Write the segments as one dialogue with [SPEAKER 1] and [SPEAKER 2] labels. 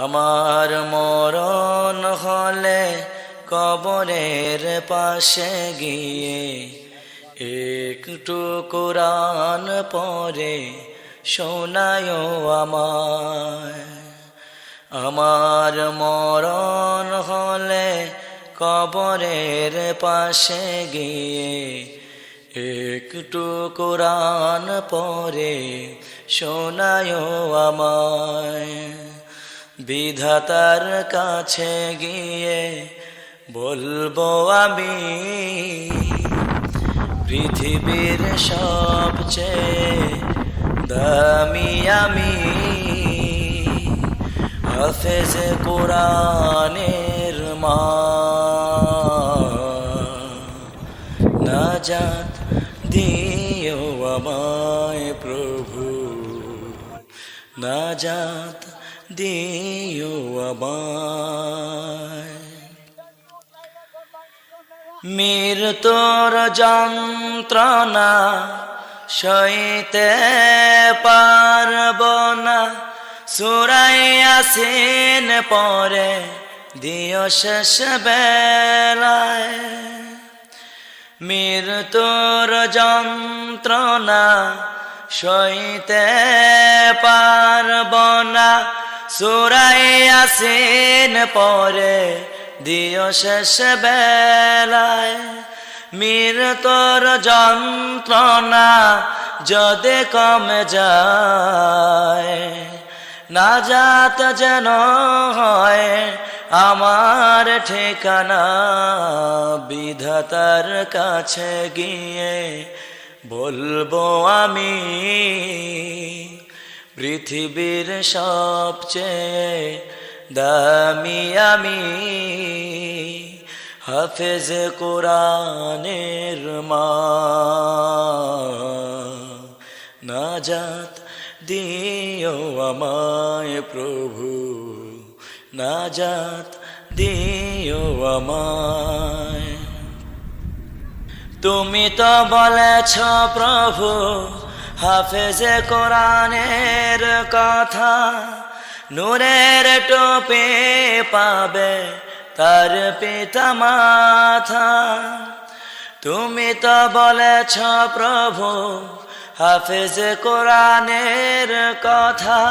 [SPEAKER 1] আমার মরণ হলে কবরের পাশে গিয়ে একটু কোরআন পড়ে শোনায় আমায়। আমার মরণ হলে কবরের পাশে গিয়ে একটু কোরআন পড়ে শোনায় আমায়। বিধাতার কাছে গিয়ে বলবো আমি পৃথিবীর সবচেয়ে দামি আমি, হাফেজ কোরআনের মা। নাজাত দিও আমায় প্রভু, নাজাত দিও আমায়। মৃত্যুর যন্ত্রণা সইতে পারব না, সূরা ইয়াসিন পড়ে দিও শেষ বেলায়। মৃত্যুর যন্ত্রণা সইতে পারব না, সূরা ইয়াসিন পড়ে দিও শেষ বেলায়। মৃত্যুর যন্ত্রণা যদি কমে যায়, নাজাত যেন হয় আমার ঠিকানা। বিধাতার কাছে গিয়ে বলবো আমি পৃথিবীর সবচেয়ে দামি আমি, হাফেজ কোরআনের মা। নাজাত দিও আমায় প্রভু, নাজাত দিও আমায়। তুমি তো বলেছ প্রভু হাফেজ কোরআনের কথা, নূরের টোপে পাবে তার পিতা মাতা। তুমি তো বলেছ প্রভু হাফেজ কোরআনের কথা,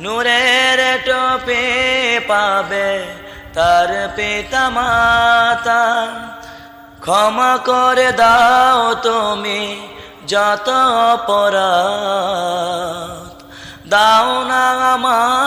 [SPEAKER 1] নূরের টোপে পাবে তার পিতা মাতা। ক্ষমা করে দাও তুমি যত অপরাধ, দাও না আমার